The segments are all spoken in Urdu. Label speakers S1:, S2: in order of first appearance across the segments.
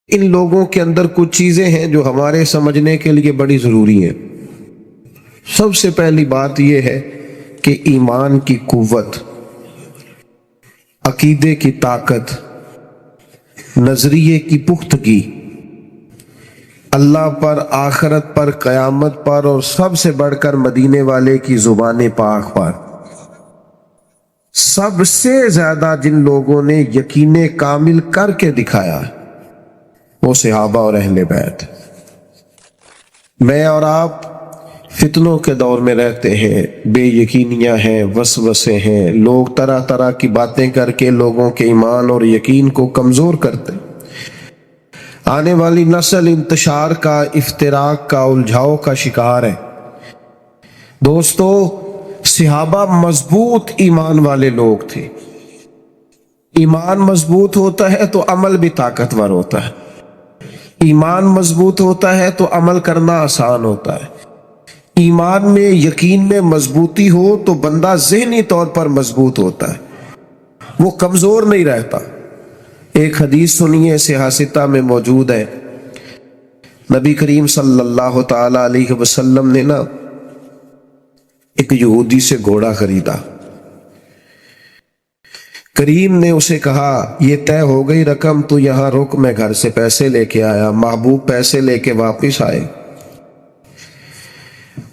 S1: ان لوگوں کے اندر کچھ چیزیں ہیں جو ہمارے سمجھنے کے لیے بڑی ضروری ہیں۔ سب سے پہلی بات یہ ہے کہ ایمان کی قوت، عقیدے کی طاقت، نظریے کی پختگی، اللہ پر، آخرت پر، قیامت پر، اور سب سے بڑھ کر مدینے والے کی زبان پاک پر، سب سے زیادہ جن لوگوں نے یقین کامل کر کے دکھایا وہ صحابہ اور اہل بیت۔ میں اور آپ فتنوں کے دور میں رہتے ہیں، بے یقینیاں ہیں، وسوسے ہیں، لوگ طرح طرح کی باتیں کر کے لوگوں کے ایمان اور یقین کو کمزور کرتے۔ آنے والی نسل انتشار کا، افتراق کا، الجھاؤ کا شکار ہے۔ دوستو، صحابہ مضبوط ایمان والے لوگ تھے۔ ایمان مضبوط ہوتا ہے تو عمل بھی طاقتور ہوتا ہے، ایمان مضبوط ہوتا ہے تو عمل کرنا آسان ہوتا ہے۔ ایمان میں، یقین میں مضبوطی ہو تو بندہ ذہنی طور پر مضبوط ہوتا ہے، وہ کمزور نہیں رہتا۔ ایک حدیث سنیے، صحیح ستہ میں موجود ہے۔ نبی کریم صلی اللہ تعالی علیہ وسلم نے ایک یہودی سے گھوڑا خریدا۔ کریم نے اسے کہا، یہ طے ہو گئی رقم، تو یہاں رک، میں گھر سے پیسے لے کے آیا۔ محبوب پیسے لے کے واپس آئے۔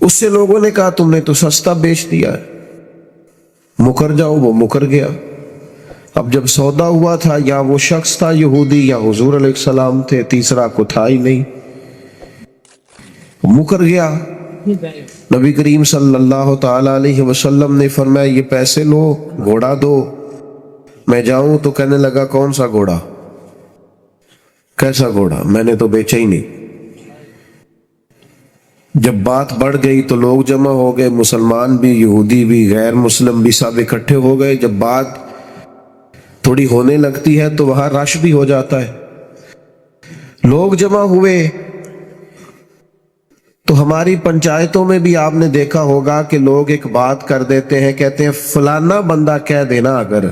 S1: اس سے لوگوں نے کہا، تم نے تو سستا بیچ دیا ہے، مکر جاؤ۔ وہ مکر گیا۔ اب جب سودا ہوا تھا، یا وہ شخص تھا یہودی یا حضور علیہ السلام تھے، تیسرا کو تھا ہی نہیں، مکر گیا۔ نبی کریم صلی اللہ تعالی علیہ وسلم نے فرمایا، یہ پیسے لو، گھوڑا دو، میں جاؤں۔ تو کہنے لگا، کون سا گھوڑا، کیسا گھوڑا، میں نے تو بیچا ہی نہیں۔ جب بات بڑھ گئی تو لوگ جمع ہو گئے، مسلمان بھی، یہودی بھی، غیر مسلم بھی، سب اکٹھے ہو گئے۔ جب بات تھوڑی ہونے لگتی ہے تو وہاں رش بھی ہو جاتا ہے، لوگ جمع ہوئے۔ تو ہماری پنچایتوں میں بھی آپ نے دیکھا ہوگا کہ لوگ ایک بات کر دیتے ہیں، کہتے ہیں فلانا بندہ کہہ دینا اگر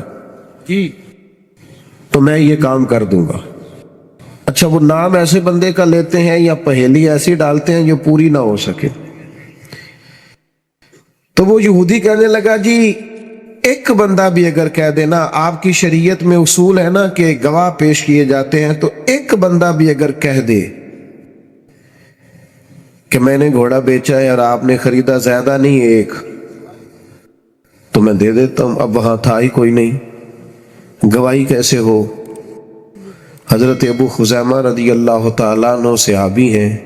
S1: تو میں یہ کام کر دوں گا۔ اچھا، وہ نام ایسے بندے کا لیتے ہیں یا پہیلی ایسی ڈالتے ہیں جو پوری نہ ہو سکے۔ تو وہ یہودی کہنے لگا، جی ایک بندہ بھی اگر کہہ دینا، آپ کی شریعت میں اصول ہے نا کہ گواہ پیش کیے جاتے ہیں، تو ایک بندہ بھی اگر کہہ دے کہ میں نے گھوڑا بیچا ہے اور آپ نے خریدا، زیادہ نہیں ایک، تو میں دے دیتا ہوں۔ اب وہاں تھا ہی کوئی نہیں، گواہی کیسے ہو؟ حضرت ابو خزیمہ رضی اللہ تعالیٰ عنہ صحابی ہیں،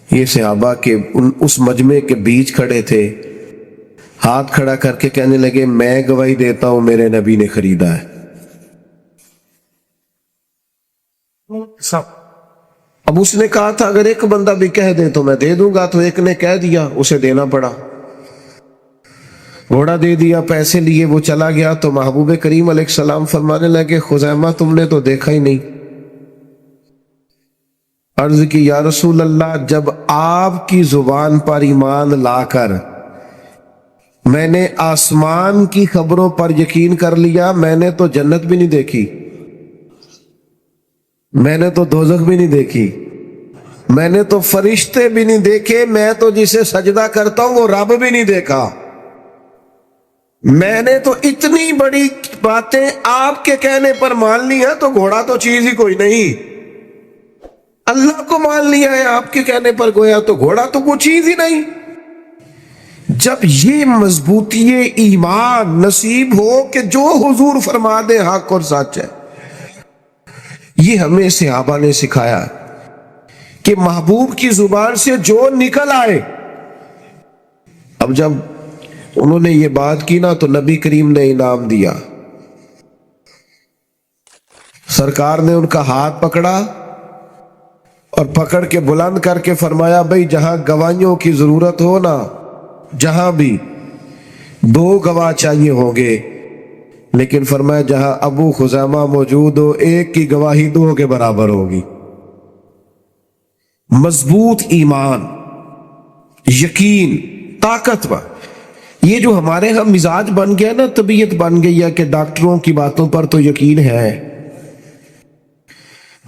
S1: یہ صحابہ کے اس مجمع کے بیچ کھڑے تھے، ہاتھ کھڑا کر کے کہنے لگے، میں گواہی دیتا ہوں میرے نبی نے خریدا ہے۔ اب اس نے کہا تھا اگر ایک بندہ بھی کہہ دے تو میں دے دوں گا، تو ایک نے کہہ دیا، اسے دینا پڑا، گھوڑا دے دیا، پیسے لیے، وہ چلا گیا۔ تو محبوب کریم علیہ السلام فرمانے لگے، خزیمہ تم نے تو دیکھا ہی نہیں۔ عرض کی، یا رسول اللہ، جب آپ کی زبان پر ایمان لا کر میں نے آسمان کی خبروں پر یقین کر لیا، میں نے تو جنت بھی نہیں دیکھی، میں نے تو دوزخ بھی نہیں دیکھی، میں نے تو فرشتے بھی نہیں دیکھے، میں تو جسے سجدہ کرتا ہوں وہ رب بھی نہیں دیکھا، میں نے تو اتنی بڑی باتیں آپ کے کہنے پر مان لی ہیں، تو گھوڑا تو چیز ہی کوئی نہیں، اللہ کو مان لیا ہے آپ کے کہنے پر، گویا تو گھوڑا تو کوئی چیز ہی نہیں۔ جب یہ مضبوطی ایمان نصیب ہو کہ جو حضور فرما دے حق اور سچ ہے، یہ ہمیں صحابہ نے سکھایا کہ محبوب کی زبان سے جو نکل آئے۔ اب جب انہوں نے یہ بات کی نا تو نبی کریم نے انعام دیا، سرکار نے ان کا ہاتھ پکڑا اور پکڑ کے بلند کر کے فرمایا، بھئی جہاں گواہیوں کی ضرورت ہو نا، جہاں بھی 2 گواہ چاہیے ہوں گے، لیکن فرمایا جہاں ابو خزیمہ موجود ہو، ایک کی گواہی 2 کے برابر ہوگی۔ مضبوط ایمان، یقین، طاقتور، یہ جو ہمارے ہاں مزاج بن گیا نا، طبیعت بن گئی ہے کہ ڈاکٹروں کی باتوں پر تو یقین ہے،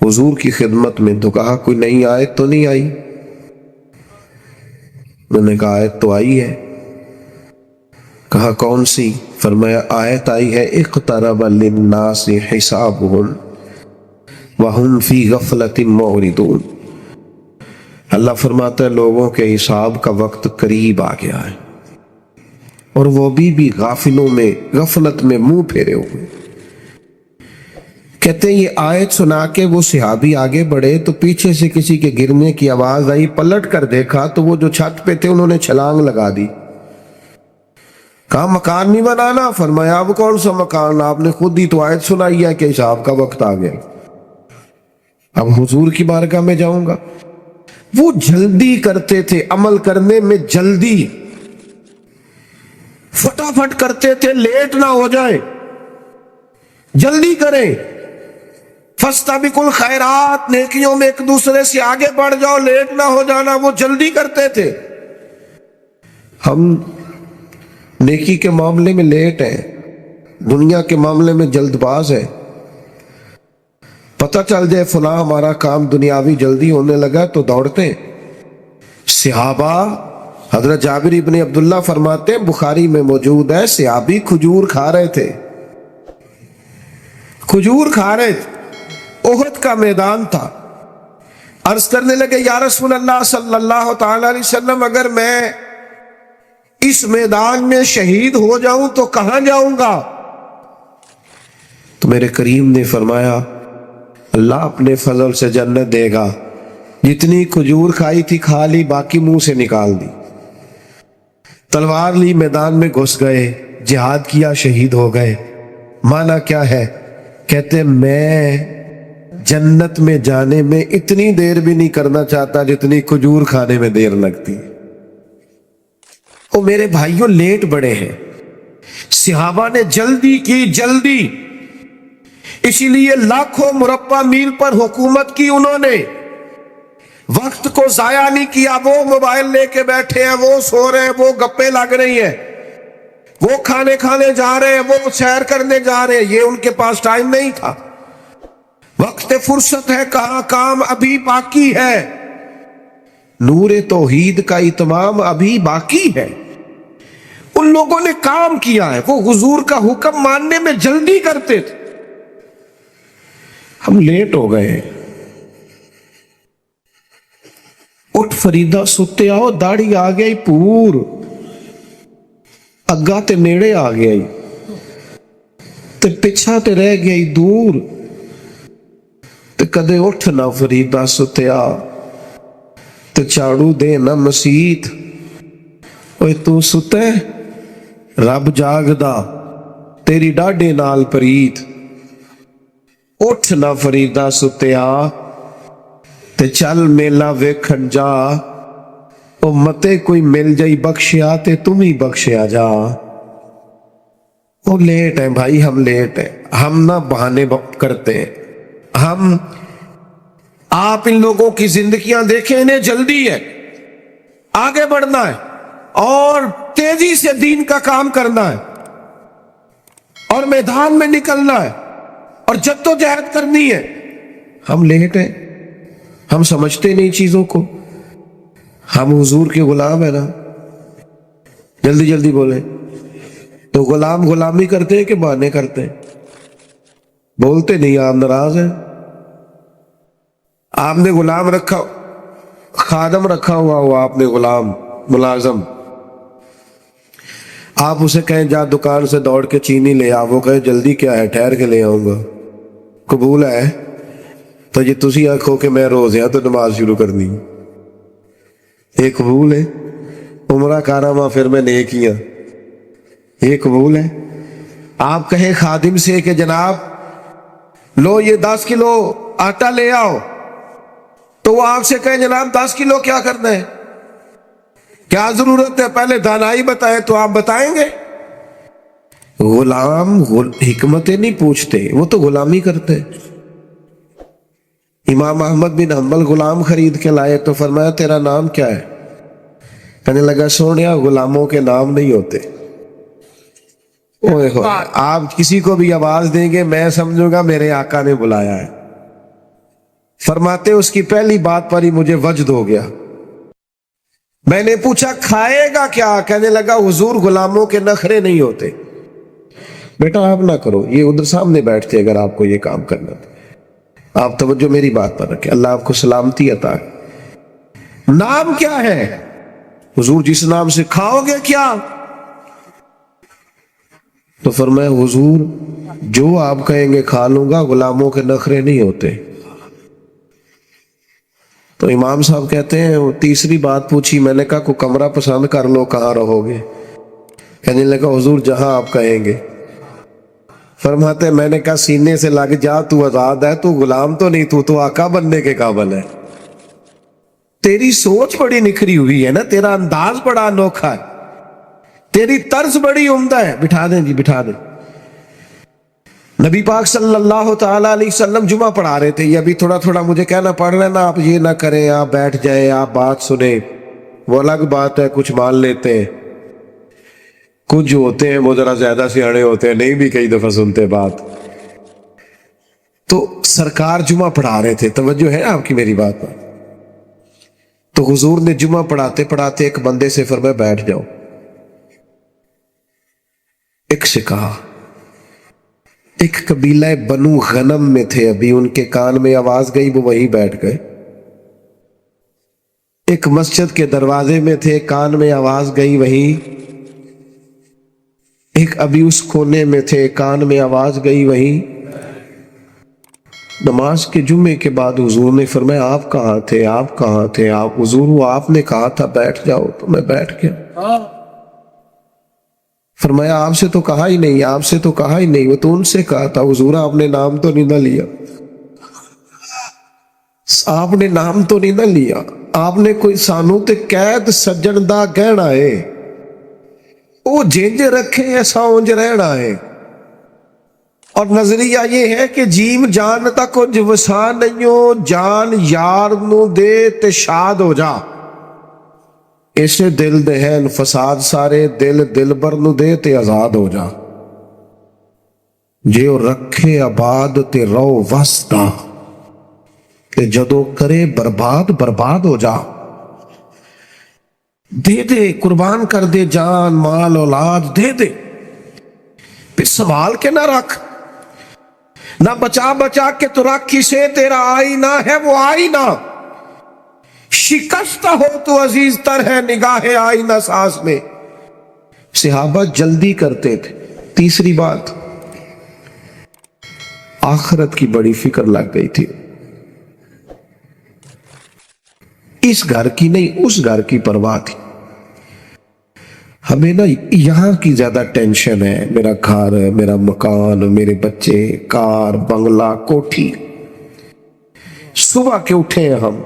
S1: حضور کی خدمت میں تو کہا کوئی نئی آیت تو نہیں آئی؟ میں نے کہا آیت تو آئی ہے۔ کہا کون سی؟ فرمایا آیت آئی ہے اقترب للناس حسابهم وهم فی غفلۃ معرضون۔ اللہ فرماتا ہے لوگوں کے حساب کا وقت قریب آ گیا ہے اور وہ بھی غافلوں میں، غفلت میں منہ پھیرے ہوئے۔ کہتے ہیں یہ آیت سنا کے وہ صحابی آگے بڑھے تو پیچھے سے کسی کے گرنے کی آواز آئی، پلٹ کر دیکھا تو وہ جو چھت پہ تھے انہوں نے چھلانگ لگا دی۔ کہا مکان نہیں بنانا؟ فرمایا اب کون سا مکان، آپ نے خود ہی تو آیت سنائی ہے کہ حساب کا وقت آ گیا، اب حضور کی بارگاہ میں جاؤں گا۔ وہ جلدی کرتے تھے، عمل کرنے میں جلدی، فٹافٹ کرتے تھے، لیٹ نہ ہو جائے، جلدی کریں۔ فاستبقوا الخیرات، نیکیوں میں ایک دوسرے سے آگے بڑھ جاؤ، لیٹ نہ ہو جانا، وہ جلدی کرتے تھے۔ ہم نیکی کے معاملے میں لیٹ ہیں، دنیا کے معاملے میں جلد باز ہے۔ پتہ چل جائے فلاں ہمارا کام دنیاوی جلدی ہونے لگا تو دوڑتے ہیں۔ صحابہ، حضرت جابر ابن عبداللہ فرماتے ہیں، بخاری میں موجود ہے، صحابی کھجور کھا رہے تھے، کھجور کھا رہے تھے، احد کا میدان تھا۔ عرض کرنے لگے یا رسول اللہ صلی اللہ تعالی علیہ وسلم، اگر میں اس میدان میں شہید ہو جاؤں تو کہاں جاؤں گا؟ تو میرے کریم نے فرمایا اللہ اپنے فضل سے جنت دے گا، جتنی کھجور کھائی تھی کھا لی، باقی منہ سے نکال دی۔ تلوار لی، میدان میں گھس گئے، جہاد کیا، شہید ہو گئے۔ معنی کیا ہے؟ کہتے میں جنت میں جانے میں اتنی دیر بھی نہیں کرنا چاہتا جتنی کھجور کھانے میں دیر لگتی۔ او میرے بھائیوں، لیٹ بڑے ہیں، صحابہ نے جلدی کی، جلدی، اسی لیے لاکھوں مربع میل پر حکومت کی انہوں نے، وقت کو ضائع نہیں کیا۔ وہ موبائل لے کے بیٹھے ہیں، وہ سو رہے ہیں، وہ گپے لگ رہی ہیں، وہ کھانے کھانے جا رہے ہیں، وہ سیر کرنے جا رہے ہیں، یہ ان کے پاس ٹائم نہیں تھا۔ وقت فرصت ہے، کہاں کام ابھی باقی ہے، نور توحید کا اتمام ابھی باقی ہے۔ ان لوگوں نے کام کیا ہے، وہ حضور کا حکم ماننے میں جلدی کرتے تھے، ہم لیٹ ہو گئے۔ اٹھ فریدہ ستے آؤ، داڑھی آ گئی پور، اگا تے نیڑے آ گئی تے پچھا تے رہ گئی دور، تے کدے اٹھ نہ فریدہ ستیا تے چاڑو دے نہ مسیت۔ اوے تو ستے رب جاگدا، تیری ڈاڈے نال پریت۔ اٹھ نہ فریدہ ستیا تے چل میلہ ویکھن جا، او متے کوئی مل جائی بخشیا تے تم ہی بخشیا جا۔ وہ لیٹ ہیں بھائی، ہم لیٹ ہیں، ہم نہ بہانے کرتے ہیں۔ ہم آپ ان لوگوں کی زندگیاں دیکھیں، انہیں جلدی ہے، آگے بڑھنا ہے اور تیزی سے دین کا کام کرنا ہے اور میدان میں نکلنا ہے اور جدوجہد کرنی ہے۔ ہم لیٹ ہیں، ہم سمجھتے نہیں چیزوں کو، ہم حضور کے غلام ہیں نا۔ جلدی جلدی بولیں تو غلام غلامی کرتے ہیں کہ بہانے کرتے ہیں؟ بولتے نہیں، آپ ناراض ہیں؟ آپ نے غلام رکھا، خادم رکھا ہوا آپ نے، غلام ملازم، آپ اسے کہیں جا دکان سے دوڑ کے چینی لے آ، وہ کہے جلدی کیا ہے، ٹھہر کے لے آؤں گا، قبول ہے؟ تو یہ تسی آنکھوں کہ میں روزیاں تو نماز شروع کرنی، یہ قبول ہے؟ عمرہ کارواں پھر میں نیکیاں، یہ قبول ہے؟ آپ کہیں خادم سے کہ جناب لو یہ 10 کلو آٹا لے آؤ، تو وہ آپ سے کہیں جناب 10 کلو کیا کرنا ہے، کیا ضرورت ہے، پہلے دانائی بتائیں تو آپ بتائیں گے؟ غلام حکمتیں نہیں پوچھتے، وہ تو غلامی کرتے۔ امام احمد بن حنبل غلام خرید کے لائے تو فرمایا تیرا نام کیا ہے؟ کہنے لگا سونیا غلاموں کے نام نہیں ہوتے۔ اوہ آپ کسی کو بھی آواز دیں گے میں سمجھوں گا میرے آقا نے بلایا ہے۔ فرماتے اس کی پہلی بات پر ہی مجھے وجد ہو گیا. میں نے پوچھا کھائے گا کیا؟ کہنے لگا حضور غلاموں کے نخرے نہیں ہوتے. بیٹا آپ نہ کرو، یہ ادھر سامنے بیٹھتے اگر آپ کو یہ کام کرنا تھا. آپ توجہ میری بات پر رکھیں، اللہ آپ کو سلامتی عطا. نام کیا ہے؟ حضور جس نام سے کھاؤ گے کیا؟ تو فرمایا حضور جو آپ کہیں گے کھا لوں گا، غلاموں کے نخرے نہیں ہوتے. تو امام صاحب کہتے ہیں وہ تیسری بات پوچھی، میں نے کہا کوئی کمرہ پسند کر لو، کہاں رہو گے؟ کہنے لگا حضور جہاں آپ کہیں گے. فرماتے میں نے کہا سینے سے لگ جا، تو آزاد ہے، تو غلام تو نہیں، تو آقا بننے کے قابل ہے. تیری سوچ بڑی نکھری ہوئی ہے نا، تیرا انداز بڑا انوکھا ہے، تیری طرز بڑی عمدہ ہے. بٹھا دیں جی بٹھا دیں. نبی پاک صلی اللہ تعالی علیہ وسلم جمعہ پڑھا رہے تھے. یہ ابھی تھوڑا تھوڑا مجھے کہنا پڑ رہا ہے نا، آپ یہ نہ کریں، آپ بیٹھ جائیں، آپ بات سنیں، وہ الگ بات ہے. کچھ مان لیتے ہیں، کچھ جو ہوتے ہیں وہ ذرا زیادہ سیانے ہوتے ہیں، نہیں بھی کئی دفعہ سنتے بات. تو سرکار جمعہ پڑھا رہے تھے، توجہ ہے آپ کی میری بات پر. تو حضور نے جمعہ پڑھاتے پڑھاتے ایک بندے سے فرمایا بیٹھ جاؤ. ایک سے کہا، ایک قبیلہ بنو غنم میں تھے، ابھی ان کے کان میں آواز گئی، وہ وہیں بیٹھ گئے. ایک مسجد کے دروازے میں تھے، کان میں آواز گئی وہیں. ایک ابھی اس کونے میں تھے، کان میں آواز گئی وہیں. نماز کے جمعے کے بعد حضور نے فرمایا آپ کہاں تھے؟ آپ کہاں تھے؟ آپ حضور وہ آپ نے کہا تھا بیٹھ جاؤ، تو میں بیٹھ گیا. فرمایا آپ سے تو کہا ہی نہیں، آپ سے تو کہا ہی نہیں، وہ تو ان سے کہا تھا. حضور آپ نے نام تو نہیں نہ لیا، آپ نے نام تو نہیں نہ لیا. آپ نے کوئی سانو تے قید سجن دا گہنا ہے، وہ جینج رکھے ایسا اونج رہنا ہے. اور نظریہ یہ ہے کہ جیم جان تک کچھ وسا نہیں ہو، جان یار نو دے تے شاد ہو جا. ایسے دل دہن فساد سارے، دل دلبر نو دے تے آزاد ہو جا. جے او رکھے آباد تے رو وسطا، تے جدو کرے برباد برباد ہو جا. دے دے قربان کر دے، جان مال اولاد دے دے، پھر سنبھال کے نہ رکھ. نہ بچا بچا کے تو رکھ کسے، تیرا آئینہ ہے وہ آئینہ. شکستہ ہو تو عزیز تر ہے نگاہ آئینہ ساز میں. صحابہ جلدی کرتے تھے. تیسری بات، آخرت کی بڑی فکر لگ گئی تھی. اس گھر کی نہیں اس گھر کی پرواہ تھی. ہمیں نا یہاں کی زیادہ ٹینشن ہے، میرا گھر، میرا مکان، میرے بچے، کار، بنگلہ، کوٹھی. صبح کے اٹھے ہیں ہم،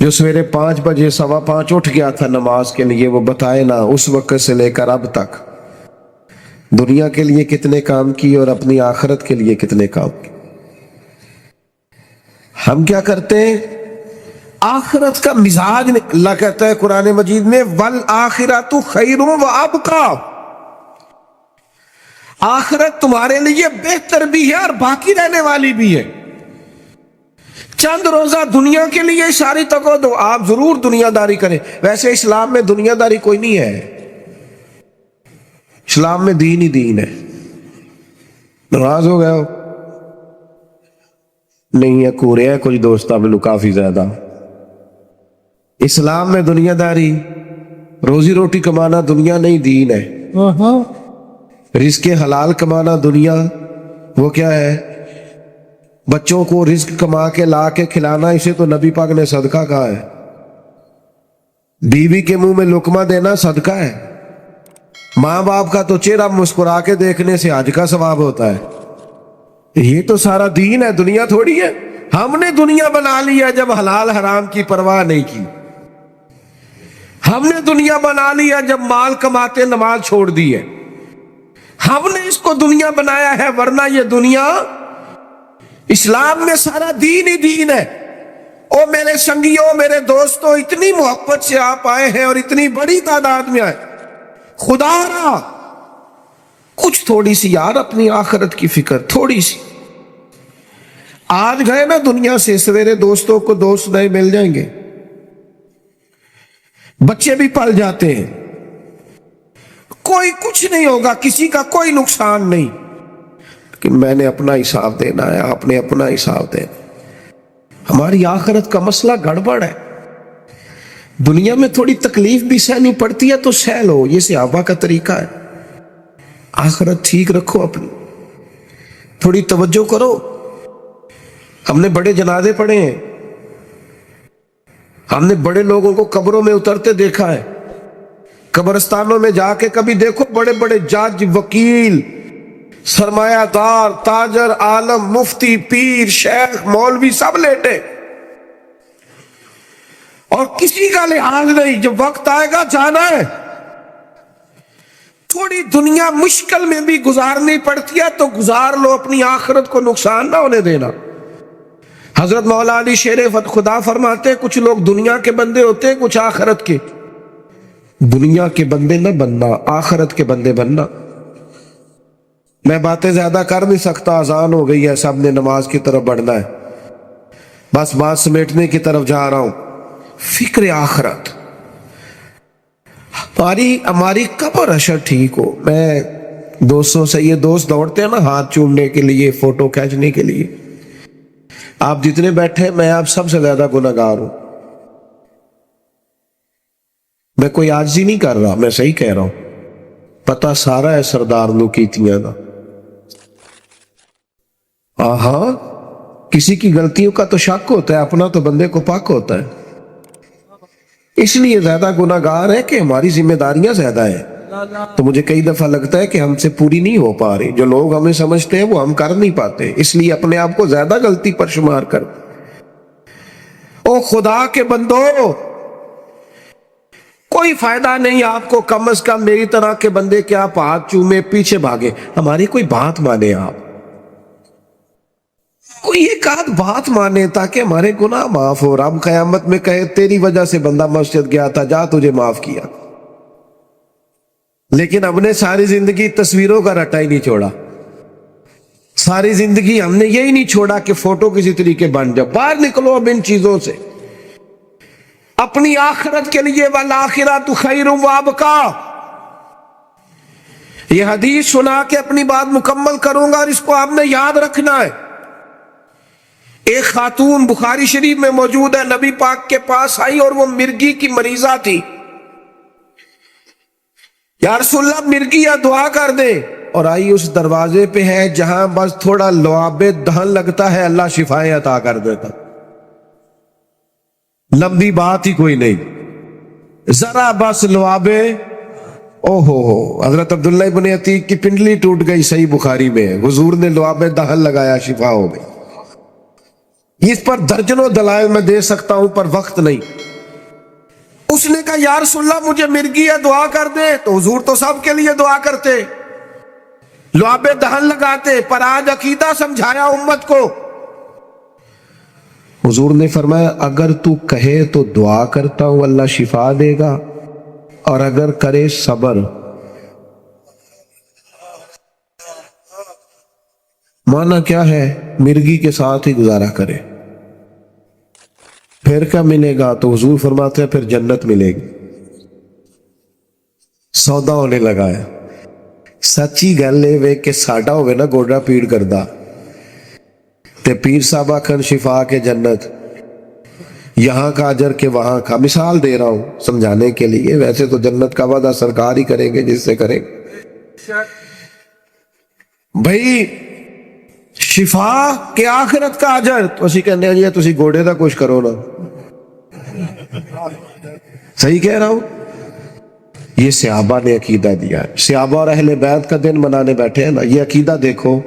S1: جو سویرے 5 بجے 5:15 اٹھ گیا تھا نماز کے لیے، وہ بتائے نا اس وقت سے لے کر اب تک دنیا کے لیے کتنے کام کیے اور اپنی آخرت کے لیے کتنے کام کیے. ہم کیا کرتے ہیں؟ آخرت کا مزاج نہیں. اللہ کہتا ہے قرآن مجید میں وَالْآخِرَةُ خَيْرٌ وَأَبْقَىٰ، آخرت تمہارے لیے بہتر بھی ہے اور باقی رہنے والی بھی ہے. چند روزہ دنیا کے لیے ساری تکو دو، آپ ضرور دنیا داری کریں. ویسے اسلام میں دنیا داری کوئی نہیں ہے، اسلام میں دین ہی دین ہے. ناراض ہو گئے ہو؟ نہیں ہے، کورے ہیں کچھ دوست اب کافی زیادہ. اسلام میں دنیا داری، روزی روٹی کمانا دنیا نہیں دین ہے. رزق حلال کمانا دنیا، وہ کیا ہے؟ بچوں کو رزق کما کے لا کے کھلانا، اسے تو نبی پاک نے صدقہ کہا ہے. بیوی کے منہ میں لقمہ دینا صدقہ ہے. ماں باپ کا تو چہرہ مسکرا کے دیکھنے سے حج کا ثواب ہوتا ہے. یہ تو سارا دین ہے، دنیا تھوڑی ہے. ہم نے دنیا بنا لی ہے جب حلال حرام کی پرواہ نہیں کی. ہم نے دنیا بنا لی ہے جب مال کماتے نماز چھوڑ دی ہے. ہم نے اس کو دنیا بنایا ہے، ورنہ یہ دنیا، اسلام میں سارا دین ہی دین ہے. او میرے سنگیوں، میرے دوستوں، اتنی محبت سے آپ آئے ہیں اور اتنی بڑی تعداد میں آئے. خدا را کچھ تھوڑی سی یار اپنی آخرت کی فکر، تھوڑی سی. آج گئے نا دنیا سے، سویرے دوستوں کو دوست نئے مل جائیں گے، بچے بھی پل جاتے ہیں، کوئی کچھ نہیں ہوگا، کسی کا کوئی نقصان نہیں، کہ میں نے اپنا حساب دینا ہے، آپ نے اپنا حساب دینا۔ ہماری آخرت کا مسئلہ گڑبڑ ہے۔ دنیا میں تھوڑی تکلیف بھی سہنی پڑتی ہے تو سہ لو، یہ صحابہ کا طریقہ ہے۔ آخرت ٹھیک رکھو اپنی، تھوڑی توجہ کرو۔ ہم نے بڑے جنازے پڑھے ہیں، ہم نے بڑے لوگوں کو قبروں میں اترتے دیکھا ہے۔ قبرستانوں میں جا کے کبھی دیکھو، بڑے بڑے جج، وکیل، سرمایہ دار، تاجر، عالم، مفتی، پیر، شیخ، مولوی سب لیٹے، اور کسی کا لحاظ نہیں۔ جب وقت آئے گا جانا ہے۔ تھوڑی دنیا مشکل میں بھی گزارنی پڑتی ہے تو گزار لو، اپنی آخرت کو نقصان نہ ہونے دینا۔ حضرت مولا علی شیر خدا فرماتے، کچھ لوگ دنیا کے بندے ہوتے ہیں، کچھ آخرت کے۔ دنیا کے بندے نہ بننا، آخرت کے بندے بننا۔ میں باتیں زیادہ کر نہیں سکتا، اذان ہو گئی ہے، سب نے نماز کی طرف بڑھنا ہے، بس بات سمیٹنے کی طرف جا رہا ہوں۔ فکر آخرت، ہماری قبر حشر ٹھیک ہو۔ میں دوستوں سے، یہ دوست دوڑتے ہیں نا ہاتھ چومنے کے لیے، فوٹو کھینچنے کے لیے، آپ جتنے بیٹھے میں آپ سب سے زیادہ گنہگار ہوں۔ میں کوئی عاجزی نہیں کر رہا، میں صحیح کہہ رہا ہوں۔ پتہ سارا ہے سردار نو کیتیاں دا۔ ہاں، کسی کی غلطیوں کا تو شک ہوتا ہے، اپنا تو بندے کو پاک ہوتا ہے۔ اس لیے زیادہ گناہگار ہے کہ ہماری ذمہ داریاں زیادہ ہیں، تو مجھے کئی دفعہ لگتا ہے کہ ہم سے پوری نہیں ہو پا رہی، جو لوگ ہمیں سمجھتے ہیں وہ ہم کر نہیں پاتے، اس لیے اپنے آپ کو زیادہ غلطی پر شمار کر۔ او خدا کے بندو، کوئی فائدہ نہیں آپ کو، کم از کم میری طرح کے بندے کے آپ ہاتھ چومے پیچھے بھاگے، ہماری کوئی بات مانے، آپ کوئی ایک آدھ بات مانے تاکہ ہمارے گناہ معاف ہو۔ رب قیامت میں کہے تیری وجہ سے بندہ مسجد گیا تھا، جا تجھے معاف کیا۔ لیکن ہم نے ساری زندگی تصویروں کا رٹا ہی نہیں چھوڑا، ساری زندگی ہم نے یہی نہیں چھوڑا کہ فوٹو کسی طریقے بن جائے۔ باہر نکلو اب ان چیزوں سے، اپنی آخرت کے لیے، والآخرۃ خیر وابقیٰ۔ یہ حدیث سنا کے اپنی بات مکمل کروں گا، اور اس کو آپ نے یاد رکھنا ہے۔ ایک خاتون بخاری شریف میں موجود ہے، نبی پاک کے پاس آئی اور وہ مرگی کی مریضہ تھی۔ یا رسول اللہ مرگی یا دعا کر دے، اور آئی اس دروازے پہ ہے جہاں بس تھوڑا لعاب دہن لگتا ہے اللہ شفائیں عطا کر دیتا۔ لمبی بات ہی کوئی نہیں، ذرا بس لعاب، او ہو، حضرت عبداللہ ابن عتیق کی پنڈلی ٹوٹ گئی، صحیح بخاری میں ہے، حضور نے لعاب دہن لگایا، شفا ہو گئی۔ اس پر درجنوں دلائل میں دے سکتا ہوں پر وقت نہیں۔ اس نے کہا یا رسول اللہ مجھے مرگی ہے، دعا کر دے، تو حضور تو سب کے لیے دعا کرتے، لعاب دہن لگاتے، پر آج عقیدہ سمجھایا امت کو۔ حضور نے فرمایا اگر تو کہے تو دعا کرتا ہوں اللہ شفا دے گا، اور اگر کرے صبر۔ معنی کیا ہے؟ مرگی کے ساتھ ہی گزارا کرے، پھر کیا ملے گا؟ تو حضور فرماتے ہیں پھر جنت ملے گی۔ سودا ہونے لگا ہے۔ سچی گل ہے کہ ساڈا ہوئے نا گوڈا پیڑ کردا تے پیر صاحب آکھن شفا کے جنت، یہاں کا اجر کے وہاں کا۔ مثال دے رہا ہوں سمجھانے کے لیے، ویسے تو جنت کا وعدہ سرکار ہی کریں گے جس سے کریں گے۔ بھائی شفا کے آخرت کا اجر، تو اسی کہنے ہیں جی تسی گوڑے دا کچھ کرو نا۔ صحیح کہہ رہا ہوں؟ یہ صحابہ نے عقیدہ دیا ہے۔ صحابہ اور اہل بیت کا دن منانے بیٹھے ہیں نا، یہ عقیدہ دیکھو۔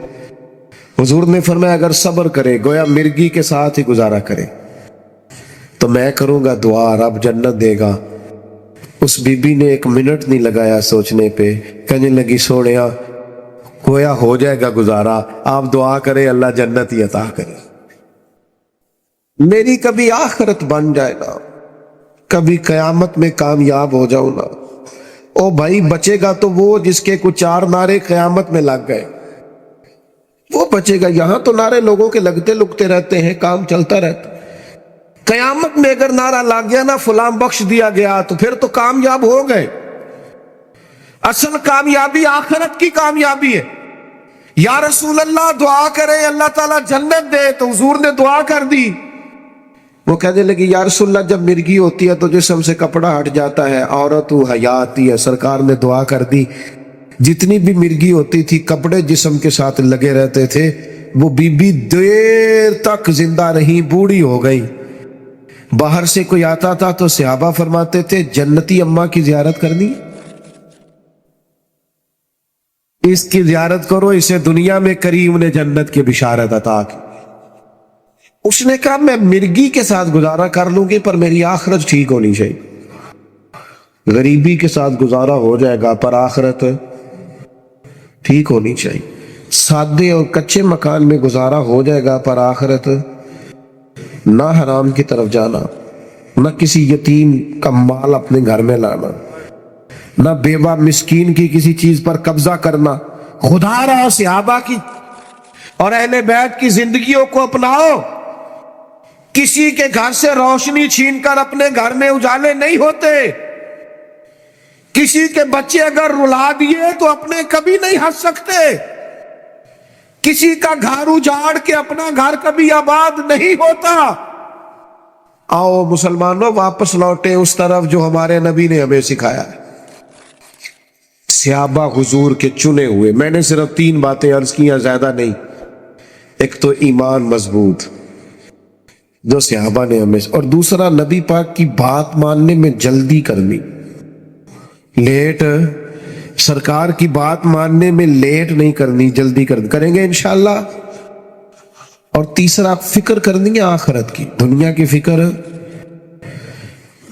S1: حضور نے فرمایا اگر صبر کرے، گویا مرگی کے ساتھ ہی گزارا کرے، تو میں کروں گا دعا، رب جنت دے گا۔ اس بی بی نے ایک منٹ نہیں لگایا سوچنے پہ، کہنے لگی سوڑیا گویا ہو جائے گا گزارا، آپ دعا کرے اللہ جنت ہی عطا کرے، میری کبھی آخرت بن جائے نا، کبھی قیامت میں کامیاب ہو جاؤں نا۔ او بھائی بچے گا تو وہ جس کے کچھ 4 نعرے قیامت میں لگ گئے، وہ بچے گا؟ یہاں تو نعرے لوگوں کے لگتے لگتے رہتے ہیں، کام چلتا رہتا۔ قیامت میں اگر نعرہ لگ گیا نا فلاں بخش دیا گیا تو پھر تو کامیاب ہو گئے۔ اصل کامیابی آخرت کی کامیابی ہے۔ یا رسول اللہ دعا کرے اللہ تعالیٰ جنت دے، تو حضور نے دعا کر دی۔ وہ کہنے لگی یا رسول اللہ جب مرگی ہوتی ہے تو جسم سے کپڑا ہٹ جاتا ہے، عورت حیاتی ہے۔ سرکار نے دعا کر دی، جتنی بھی مرگی ہوتی تھی کپڑے جسم کے ساتھ لگے رہتے تھے، وہ بی بی دیر تک زندہ رہی، بوڑھی ہو گئی۔ باہر سے کوئی آتا تھا تو صحابہ فرماتے تھے جنتی اماں کی زیارت کرنی، اس کی زیارت کرو، اسے دنیا میں کریم نے جنت کی بشارت عطا کی۔ اس نے کہا میں مرگی کے ساتھ گزارا کر لوں گی پر میری آخرت ٹھیک ہونی چاہیے۔ غریبی کے ساتھ گزارا ہو جائے گا پر آخرت ٹھیک ہونی چاہیے۔ سادے اور کچے مکان میں گزارا ہو جائے گا پر آخرت نہ حرام کی طرف جانا، نہ کسی یتیم کا مال اپنے گھر میں لانا، نہ بیوہ مسکین کی کسی چیز پر قبضہ کرنا۔ خدا را صحابہ کی اور اہل بیت کی زندگیوں کو اپناؤ۔ کسی کے گھر سے روشنی چھین کر اپنے گھر میں اجالے نہیں ہوتے۔ کسی کے بچے اگر رلا دیے تو اپنے کبھی نہیں ہنس سکتے۔ کسی کا گھر اجاڑ کے اپنا گھر کبھی آباد نہیں ہوتا۔ آؤ مسلمانوں واپس لوٹے اس طرف جو ہمارے نبی نے ہمیں سکھایا ہے۔ صحابہ حضور کے چنے ہوئے، میں نے صرف 3 باتیں عرض کیا، زیادہ نہیں۔ ایک تو ایمان مضبوط جو صحابہ نے ہمیں، اور دوسرا نبی پاک کی بات ماننے میں جلدی کرنی، لیٹ سرکار کی بات ماننے میں لیٹ نہیں کرنی، جلدی کریں گے انشاءاللہ۔ اور تیسرا فکر کرنی ہے آخرت کی، دنیا کی فکر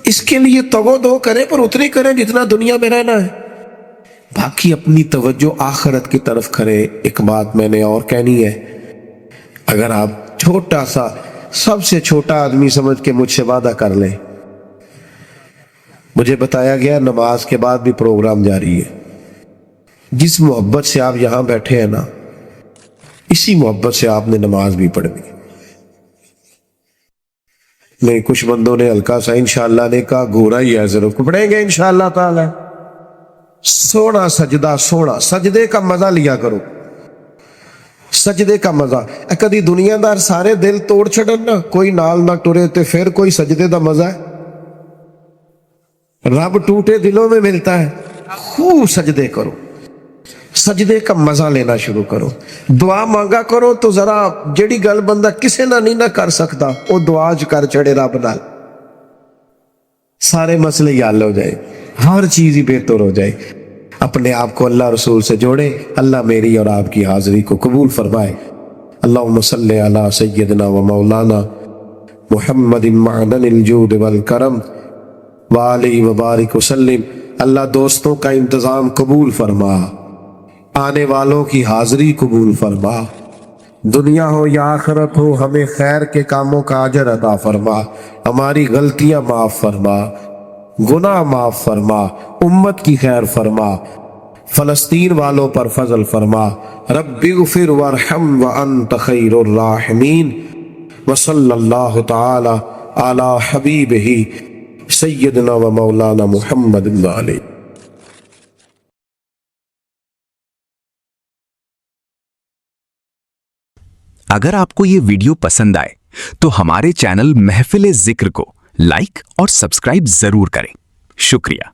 S1: اس کے لیے تگو دو کریں پر اتنی کریں جتنا دنیا میں رہنا ہے، باقی اپنی توجہ آخرت کی طرف کریں۔ ایک بات میں نے اور کہنی ہے، اگر آپ چھوٹا سا سب سے چھوٹا آدمی سمجھ کے مجھ سے وعدہ کر لیں، مجھے بتایا گیا نماز کے بعد بھی پروگرام جاری ہے، جس محبت سے آپ یہاں بیٹھے ہیں نا، اسی محبت سے آپ نے نماز بھی پڑھنی۔ نہیں کچھ بندوں نے ہلکا سا انشاءاللہ نے کہا گورا ہی ہے، ضرور پڑھیں گے انشاءاللہ تعالی۔ سونا سجدہ، سونا سجدے کا مزہ لیا کرو، سجدے کا مزہ۔ کدی دنیا دار سارے دل توڑ چھڑن نا، کوئی نال نہ ٹرے تے پھر کوئی سجدے دا مزہ ہے؟ رب ٹوٹے دلوں میں ملتا ہے۔ خوب سجدے کرو، سجدے کا مزہ لینا شروع کرو۔ دعا مانگا کرو تو ذرا جڑی گل بندہ کسے نہ نہیں نہ کر سکتا، وہ دعا چ کر چڑے رب نال، سارے مسئلے ہی حل ہو جائے، ہر چیز ہی بہتر ہو جائے۔ اپنے آپ کو اللہ رسول سے جوڑے، اللہ میری اور آپ کی حاضری کو قبول فرمائے۔ اللہم صلی علی سیدنا و مولانا محمد معدن الجود والکرم وآلہ وبارک وسلم۔ اللہ دوستوں کا انتظام قبول فرما، آنے والوں کی حاضری قبول فرما، دنیا ہو یا آخرت ہو ہمیں خیر کے کاموں کا اجر عطا فرما، ہماری غلطیاں معاف فرما، گناہ معاف فرما، امت کی خیر فرما، فلسطین والوں پر فضل فرما۔ رب اغفر وارحم وانت خیر الراحمین، وصلی اللہ تعالی علی حبیبہ سیدنا و مولانا محمد علیہ۔
S2: اگر آپ کو یہ ویڈیو پسند آئے تو ہمارے چینل محفل ذکر کو لائک اور سبسکرائب ضرور کریں۔ شکریہ۔